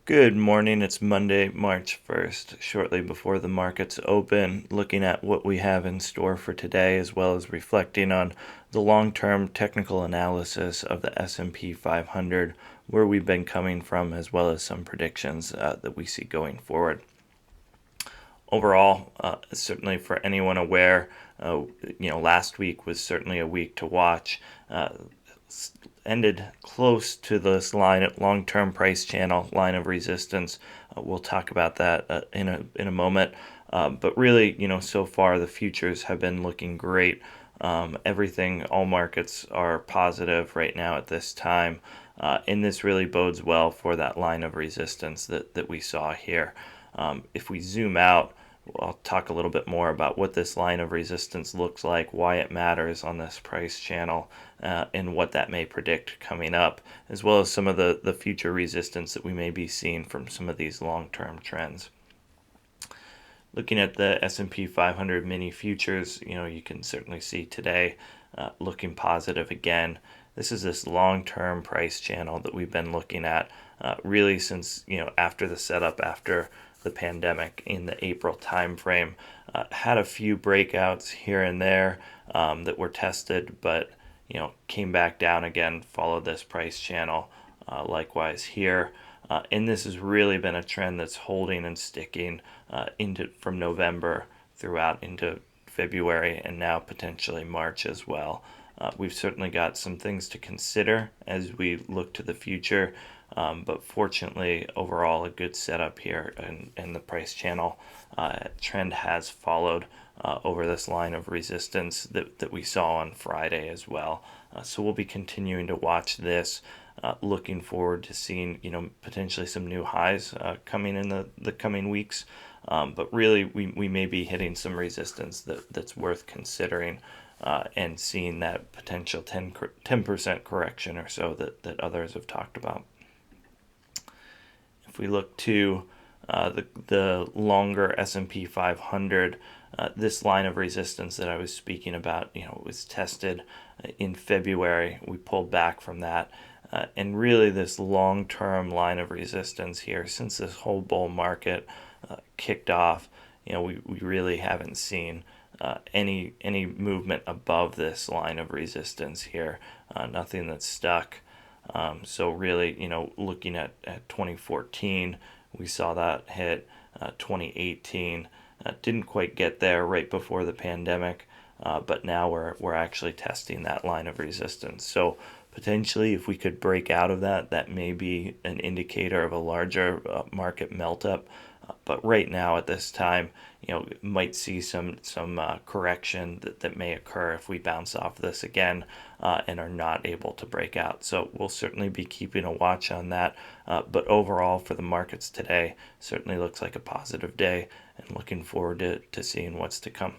Good morning. It's Monday, March 1st, shortly before the markets open, looking at what we have in store for today, as well as reflecting on the long-term technical analysis of the S&P 500, where we've been coming from, as well as some predictions that we see going forward. Overall, certainly for anyone aware, last week was certainly a week to watch. Ended close to this long-term price channel line of resistance. We'll talk about that in a moment. But really, so far the futures have been looking great. All markets are positive right now at this time, and this really bodes well for that line of resistance that we saw here. If we zoom out, I'll talk a little bit more about what this line of resistance looks like, why it matters on this price channel, and what that may predict coming up, as well as some of the future resistance that we may be seeing from some of these long-term trends. Looking at the S&P 500 mini futures, you can certainly see today looking positive again. This is this long-term price channel that we've been looking at really since after the setup after the pandemic in the April timeframe. Had a few breakouts here and there that were tested, but came back down again, followed this price channel likewise here. And this has really been a trend that's holding and sticking from November throughout into February and now potentially March as well. We've certainly got some things to consider as we look to the future, but fortunately, overall, a good setup here, and the price channel trend has followed over this line of resistance that we saw on Friday as well. So we'll be continuing to watch this. Looking forward to seeing potentially some new highs coming in the coming weeks, but really we may be hitting some resistance that's worth considering, and seeing that potential 10% correction or so that others have talked about. If we look to the longer S&P 500, this line of resistance that I was speaking about, was tested in February. We pulled back from that. And really this long-term line of resistance here, since this whole bull market kicked off, we really haven't seen any movement above this line of resistance here. Nothing that's stuck. So really, looking at 2014, we saw that hit 2018. Didn't quite get there right before the pandemic, but now we're actually testing that line of resistance. So potentially, if we could break out of that, that may be an indicator of a larger market melt up. But right now, at this time, might see some correction that may occur if we bounce off this again and are not able to break out. So we'll certainly be keeping a watch on that. But overall, for the markets today, certainly looks like a positive day, and looking forward to seeing what's to come.